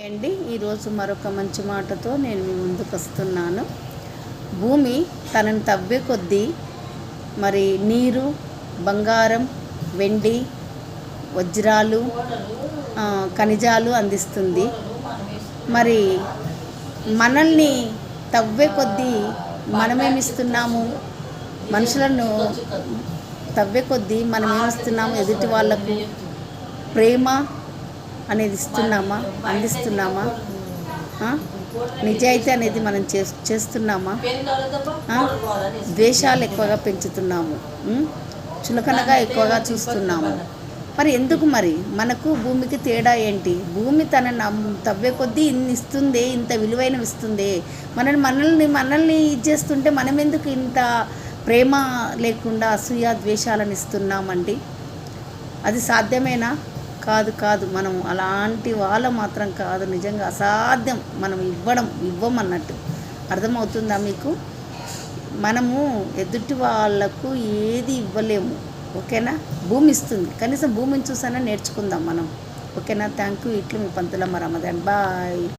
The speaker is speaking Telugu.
అండి ఈరోజు మరొక మంచి మాటతో నేను మీ ముందుకు వస్తున్నాను. భూమి తనను తవ్వే కొద్దీ మరి నీరు, బంగారం, వెండి, వజ్రాలు, ఖనిజాలు అందిస్తుంది. మరి మనల్ని తవ్వే కొద్దీ మనమేమిస్తున్నాము? మనుషులను తవ్వే కొద్దీ మనమేమిస్తున్నాము? ఎదుటి వాళ్ళకు ప్రేమ అనేది ఇస్తున్నామా, అందిస్తున్నామా? నిజాయితీ అనేది మనం చేస్తున్నామా? ద్వేషాలు ఎక్కువగా పెంచుతున్నాము, చులకనగా ఎక్కువగా చూస్తున్నాము. మరి ఎందుకు? మరి మనకు భూమికి తేడా ఏంటి? భూమి తవ్వే కొద్దీ ఇన్ని ఇస్తుంది, ఇంత విలువైనవి ఇస్తుంది. మనల్ని ఇది చేస్తుంటే మనం ఎందుకు ఇంత ప్రేమ లేకుండా అసూయ ద్వేషాలను ఇస్తున్నామండి? అది సాధ్యమేనా? కాదు. మనం అలాంటి వాళ్ళ మాత్రం కాదు. నిజంగా అసాధ్యం మనం ఇవ్వమన్నట్టు. అర్థమవుతుందా మీకు? మనము ఎదుటి వాళ్ళకు ఏది ఇవ్వలేము, ఓకేనా? భూమి ఇస్తుంది, కనీసం భూమిని చూసైనా నేర్చుకుందాం మనం, ఓకేనా? Thank you. ఇట్లు మీ పంతులమ్మ రమదాన్. బాయ్.